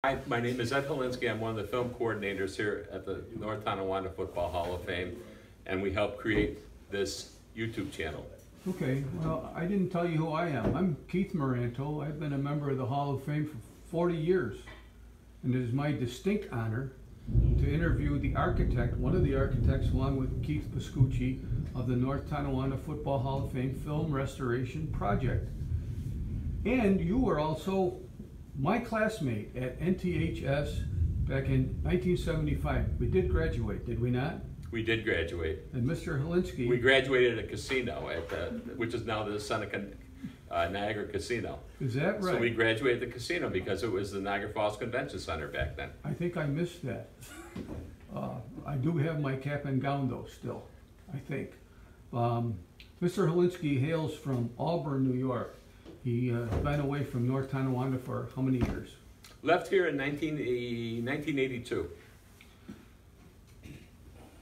Hi, my name is Ed Helinski. I'm one of the film coordinators here at the North Tonawanda Football Hall of Fame, and we help create this YouTube channel. Okay, well, I didn't tell you who I am. I'm Keith Miranto. I've been a member of the Hall of Fame for 40 years, and it is my distinct honor to interview the architect, one of the architects, along with Keith Pascucci, of the North Tonawanda Football Hall of Fame Film Restoration Project. And you were also my classmate at NTHS back in 1975. We did graduate, did we not? We did graduate. And Mr. Helinski... We graduated at a casino, which is now the Seneca Niagara Casino. Is that right? So we graduated at the casino because it was the Niagara Falls Convention Center back then. I think I missed that. I do have my cap and gown though still, I think. Mr. Helinski hails from Auburn, New York. He been away from North Tonawanda for how many years? Left here in 1982.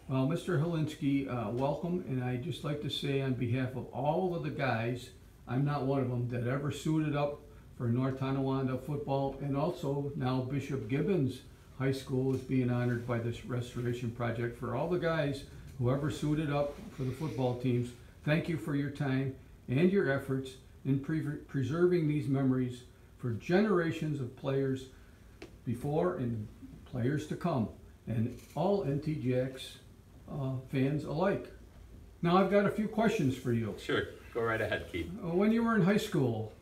Well, Mr. Helinski, welcome, and I'd just like to say on behalf of all of the guys, I'm not one of them, that ever suited up for North Tonawanda football, and also now Bishop Gibbons High School is being honored by this restoration project. For all the guys who ever suited up for the football teams, thank you for your time and your efforts in preserving these memories for generations of players before and players to come, and all NT Jacks fans alike. Now I've got a few questions for you. Sure, go right ahead, Keith. When you were in high school,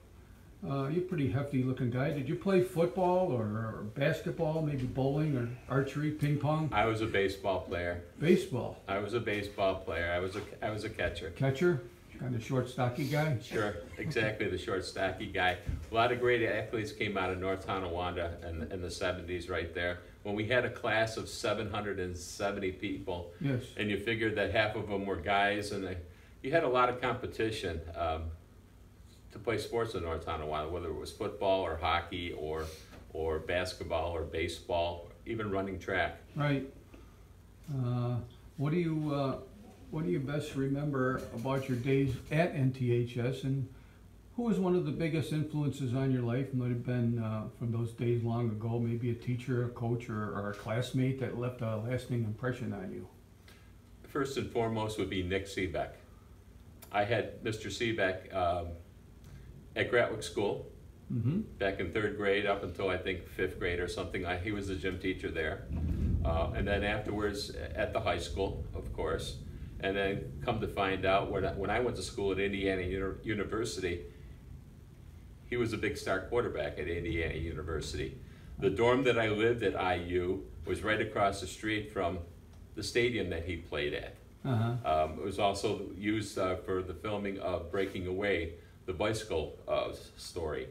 you're a pretty hefty looking guy. Did you play football or basketball, maybe bowling or archery, ping pong? I was a baseball player. Baseball? I was a baseball player. I was a catcher. Catcher? Kind of short, stocky guy? Sure, exactly, the short, stocky guy. A lot of great athletes came out of North Tonawanda in the 70s right there. When we had a class of 770 people, yes, and you figured that half of them were guys, and you had a lot of competition to play sports in North Tonawanda, whether it was football or hockey or basketball or baseball, even running track. Right. What do you best remember about your days at NTHS, and who was one of the biggest influences on your life? Might have been from those days long ago, maybe a teacher, a coach, or a classmate that left a lasting impression on you. First and foremost would be Nick Seebeck. I had Mr. Seebeck at Gratwick School back in 3rd grade up until I think 5th grade or something. He was the gym teacher there. And then afterwards at the high school, of course. And then come to find out, when I went to school at Indiana University, he was a big star quarterback at Indiana University. The dorm that I lived at IU was right across the street from the stadium that he played at. It was also used for the filming of Breaking Away, the bicycle story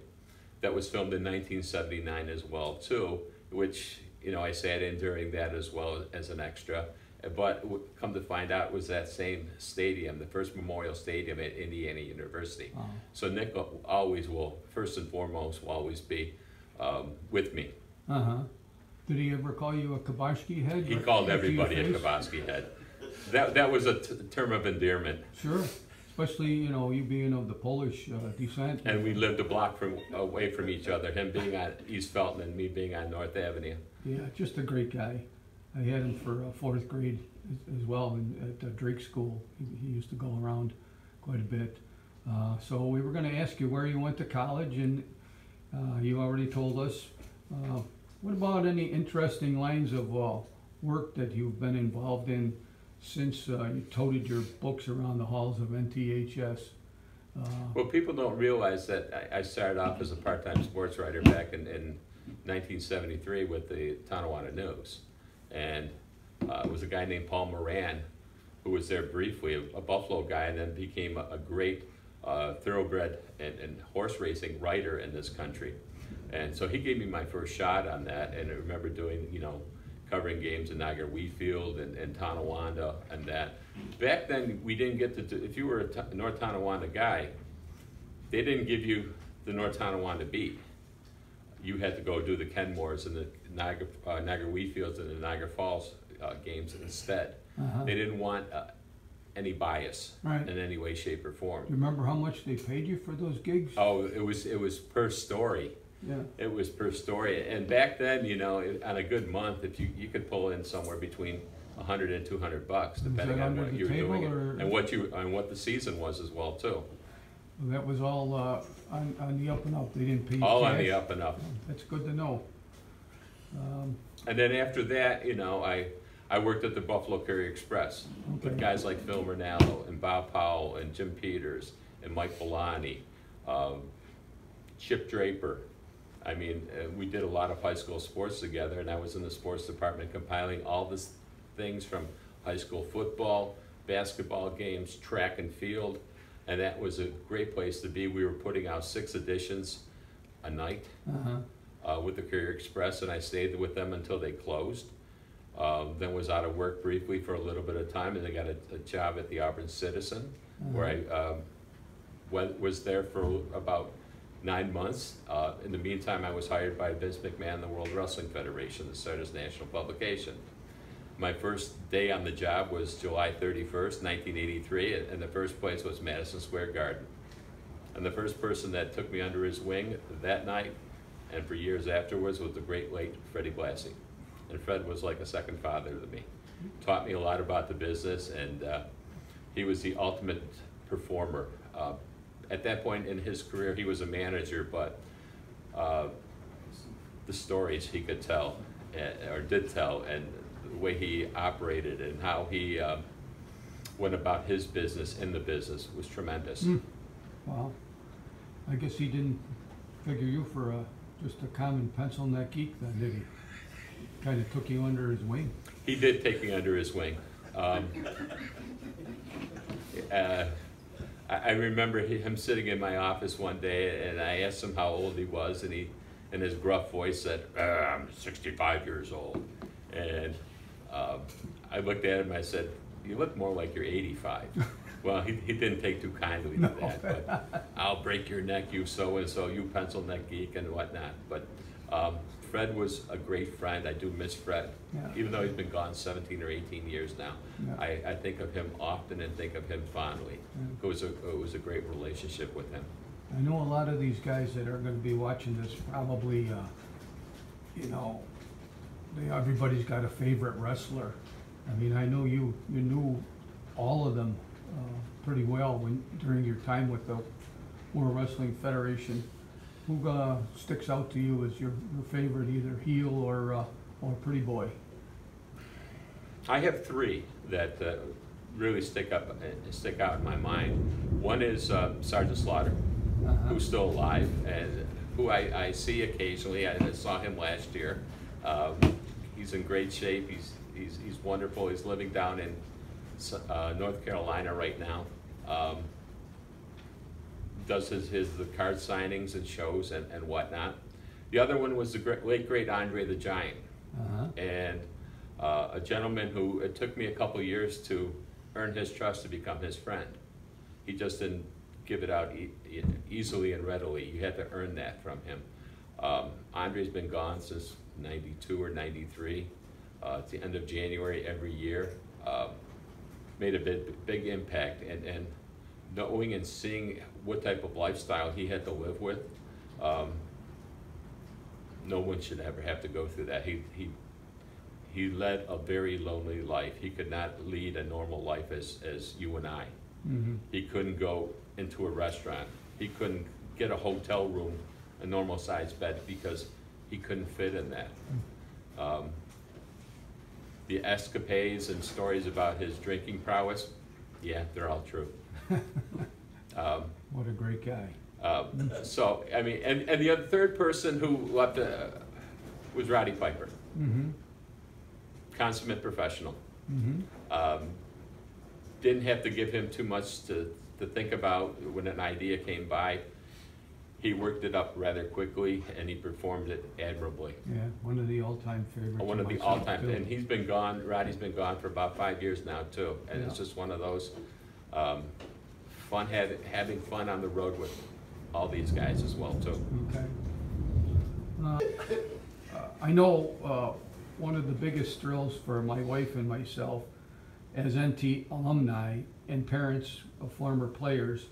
that was filmed in 1979 as well too, which I sat in during that as well as an extra. But come to find out, it was that same stadium, the first memorial stadium at Indiana University. So Nick always will, first and foremost, will always be with me. Did he ever call you a Kabashki head? He called everybody a Kabashki head. That was a term of endearment. Sure, especially you being of the Polish descent. And we lived a block away from each other, him being on East Felton and me being on North Avenue. Yeah, just a great guy. I had him for 4th grade as well at Drake School. He used to go around quite a bit. So we were going to ask you where you went to college, and you already told us. What about any interesting lines of work that you've been involved in since you toted your books around the halls of NTHS? Well, people don't realize that I started off as a part-time sports writer back in 1973 with the Tonawanda News. And it was a guy named Paul Moran who was there briefly, a Buffalo guy, and then became a great thoroughbred and horse racing writer in this country. And so he gave me my first shot on that, and I remember doing, covering games in Niagara Wheatfield and Tonawanda and that. Back then, we didn't get to do, if you were a North Tonawanda guy, they didn't give you the North Tonawanda beat. You had to go do the Kenmores and the Niagara Wheatfields and the Niagara Falls games instead. They didn't want any bias in any way, shape, or form. Do you remember how much they paid you for those gigs? Oh, it was per story. Yeah. It was per story. And back then, you know, on a good month, if you could pull in somewhere between $100 and $200, depending on what you were doing and what the season was as well too. Well, that was all on the up and up. They didn't pay you All cash. on the up and up. That's good to know. And then after that, you know, I worked at the Buffalo Courier-Express with guys like Phil Rinaldo and Bob Powell and Jim Peters and Mike Bellani, Chip Draper. I mean, we did a lot of high school sports together, and I was in the sports department compiling all these things from high school football, basketball games, track and field, and that was a great place to be. We were putting out 6 editions a night with the Courier-Express, and I stayed with them until they closed. Then was out of work briefly for a little bit of time, and I got a job at the Auburn Citizen, where I was there for about 9 months. In the meantime, I was hired by Vince McMahon, the World Wrestling Federation, to start his national publication. My first day on the job was July 31st, 1983, and the first place was Madison Square Garden. And the first person that took me under his wing that night, and for years afterwards, was the great late Freddie Blassie. And Fred was like a second father to me. Taught me a lot about the business, and he was the ultimate performer. At that point in his career, he was a manager, but the stories he could tell, or did tell, and the way he operated and how he went about his business in the business was tremendous. Wow. I guess he didn't figure you for just a common pencil neck geek then, did he? Kind of took you under his wing. He did take me under his wing. I remember him sitting in my office one day, and I asked him how old he was, and he, in his gruff voice, said, "I'm 65 years old." And I looked at him and I said, "You look more like you're 85. Well, he didn't take too kindly to that, but "I'll break your neck, you so-and-so, you pencil neck geek," and whatnot. But Fred was a great friend. I do miss Fred, even though he's been gone 17 or 18 years now. I think of him often and think of him fondly. It was a great relationship with him. I know a lot of these guys that are going to be watching this probably, you know, everybody's got a favorite wrestler. I mean, I know you knew all of them pretty well during your time with the World Wrestling Federation. Who sticks out to you as your favorite, either heel or pretty boy? I have 3 that really stick out in my mind. One is Sergeant Slaughter, who's still alive and who I see occasionally. I saw him last year. He's in great shape. He's wonderful. He's living down in North Carolina right now. Does the card signings and shows and whatnot. The other one was the late great Andre the Giant, and a gentleman who it took me a couple years to earn his trust to become his friend. He just didn't give it out easily and readily. You had to earn that from him. Andre's been gone since 92 or 93. At the end of January every year. Made a big impact, and knowing and seeing what type of lifestyle he had to live with, no one should ever have to go through that. He led a very lonely life. He could not lead a normal life as you and I. He couldn't go into a restaurant. He couldn't get a hotel room, a normal sized bed, because he couldn't fit in that. The escapades and stories about his drinking prowess, yeah, they're all true. What a great guy. So, I mean, and the other third person who left was Roddy Piper. Consummate professional. Didn't have to give him too much to think about when an idea came by. He worked it up rather quickly, and he performed it admirably. Yeah, one of the all-time favorites. One of the all-time, and he's been gone, Roddy's been gone for about 5 years now too, and it's just one of those having fun on the road with all these guys as well too. Okay. I know one of the biggest thrills for my wife and myself as NT alumni and parents of former players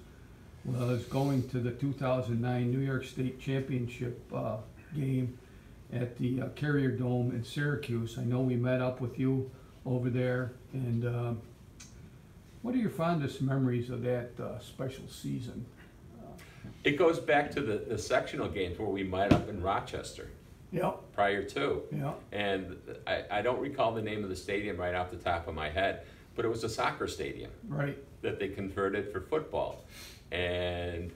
was going to the 2009 New York State Championship game at the Carrier Dome in Syracuse. I know we met up with you over there, and what are your fondest memories of that special season? It goes back to the sectional games where we met up in Rochester. Yep. Prior to. Yeah. And I don't recall the name of the stadium right off the top of my head, but it was a soccer stadium. Right. That they converted for football. And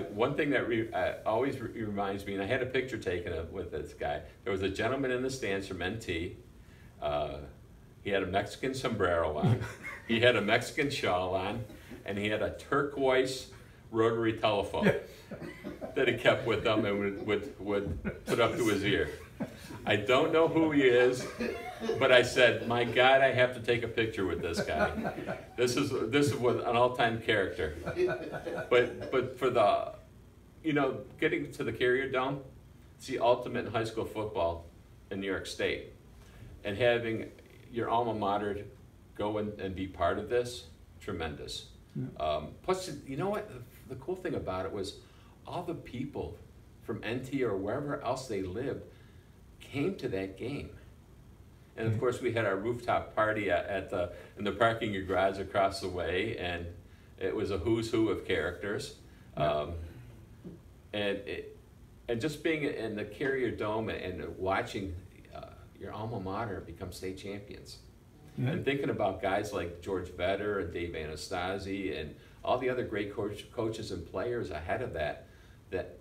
one thing that always reminds me, and I had a picture taken with this guy, there was a gentleman in the stands from NT. He had a Mexican sombrero on, he had a Mexican shawl on, and he had a turquoise rotary telephone that he kept with him and would put up to his ear. I don't know who he is, but I said, my God, I have to take a picture with this guy. This is an all-time character. But for the, getting to the Carrier Dome, it's the ultimate in high school football in New York State. And having your alma mater go and be part of this, tremendous. Yeah. Plus, you know what? The cool thing about it was all the people from NT or wherever else they lived came to that game. And of course, we had our rooftop party in the parking garage across the way, and it was a who's who of characters. Yeah. And just being in the Carrier Dome and watching your alma mater become state champions. Yeah. And thinking about guys like George Vedder and Dave Anastasi and all the other great coaches and players ahead of that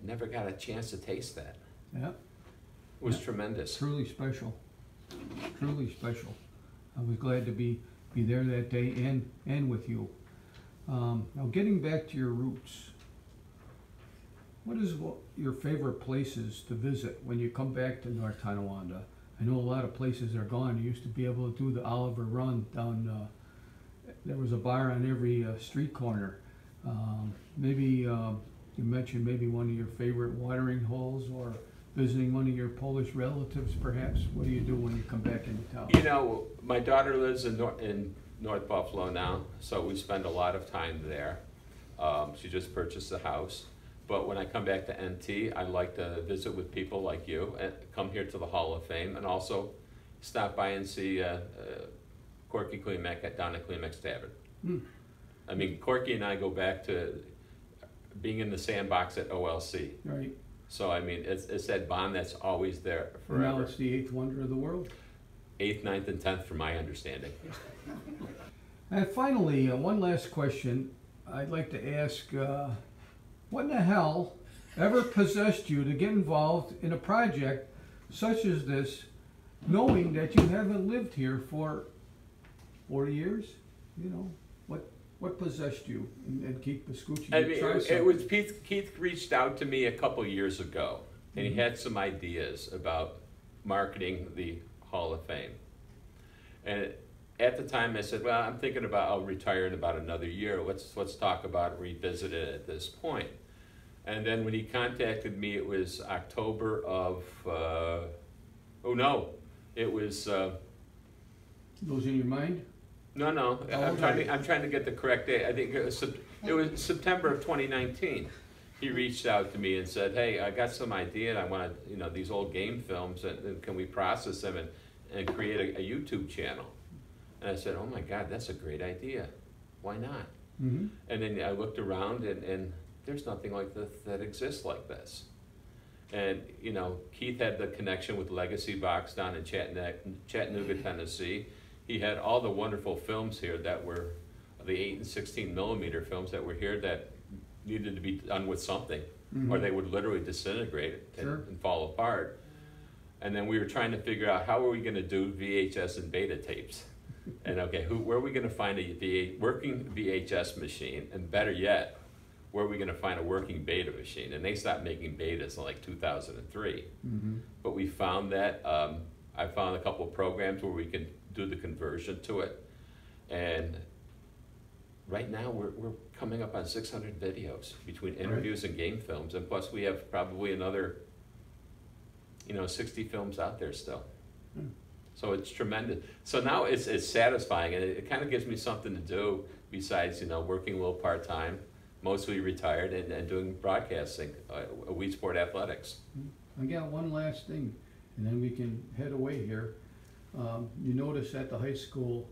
never got a chance to taste that. Yeah. It was tremendous. Truly special. Truly special. I was glad to be there that day and with you. Now getting back to your roots, what is your favorite places to visit when you come back to North Tonawanda? I know a lot of places are gone. You used to be able to do the Oliver Run down, there was a bar on every street corner. Maybe you mentioned maybe one of your favorite watering holes or visiting one of your Polish relatives perhaps. What do you do when you come back into town? My daughter lives in North Buffalo now, so we spend a lot of time there. She just purchased a house. But when I come back to NT, I like to visit with people like you and come here to the Hall of Fame and also stop by and see Corky Klimek down at Klimek's Tavern. Hmm. I mean, Corky and I go back to being in the sandbox at OLC. Right. So, I mean, it's that bond that's always there forever. Now it's the 8th wonder of the world? 8th, 9th, and 10th from my understanding. And finally, one last question I'd like to ask. What in the hell ever possessed you to get involved in a project such as this, knowing that you haven't lived here for 40 years? What possessed you and Keith Pascucci? I mean, it was Keith reached out to me a couple years ago, and he had some ideas about marketing the Hall of Fame. And at the time, I said, well, I'm thinking about I'll retire in about another year. Let's talk about it, revisit it at this point. And then when he contacted me, it was October of, it was. Those in your mind? No. I'm trying to get the correct date. I think it was September of 2019. He reached out to me and said, hey, I got some idea, and I want to, these old game films, and can we process them and create a YouTube channel? And I said, oh my God, that's a great idea. Why not? Mm-hmm. And then I looked around, and there's nothing like this that exists like this. And, Keith had the connection with Legacy Box down in Chattanooga, Tennessee. He had all the wonderful films here that were the 8 and 16 millimeter films that were here that needed to be done with something, mm-hmm. or they would literally disintegrate and fall apart. And then we were trying to figure out how are we going to do VHS and beta tapes. And where are we going to find a working VHS machine? And better yet, where are we going to find a working beta machine? And they stopped making betas in like 2003. Mm-hmm. But we found that. I found a couple of programs where we can do the conversion to it. And right now we're coming up on 600 videos between interviews and game films. And plus we have probably another 60 films out there still. Mm. So it's tremendous. So now it's satisfying, and it kind of gives me something to do besides, working a little part-time. mostly retired and doing broadcasting, Weedsport Athletics. I got one last thing, and then we can head away here. You notice at the high school,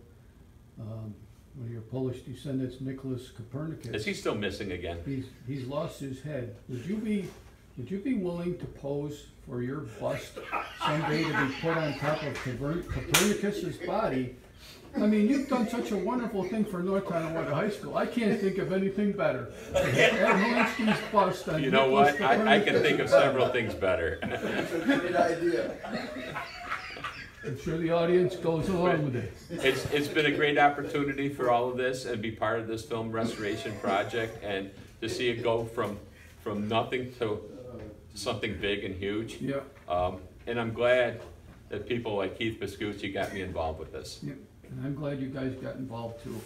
one of your Polish descendants, Nicholas Copernicus. Is he still missing again? He's lost his head. Would you be willing to pose for your bust someday to be put on top of Copernicus's body? I mean, you've done such a wonderful thing for North Tonawanda High School. I can't think of anything better. Ed Helinski's bust on You know Nicholas what? I can think of Copernicus's several body. things better. That's a great idea. I'm sure the audience goes along with it. It's been a great opportunity for all of this and be part of this film restoration project, and to see it go from nothing to something big and huge. Yeah. And I'm glad that people like Keith Biscucci got me involved with this. Yeah. And I'm glad you guys got involved too.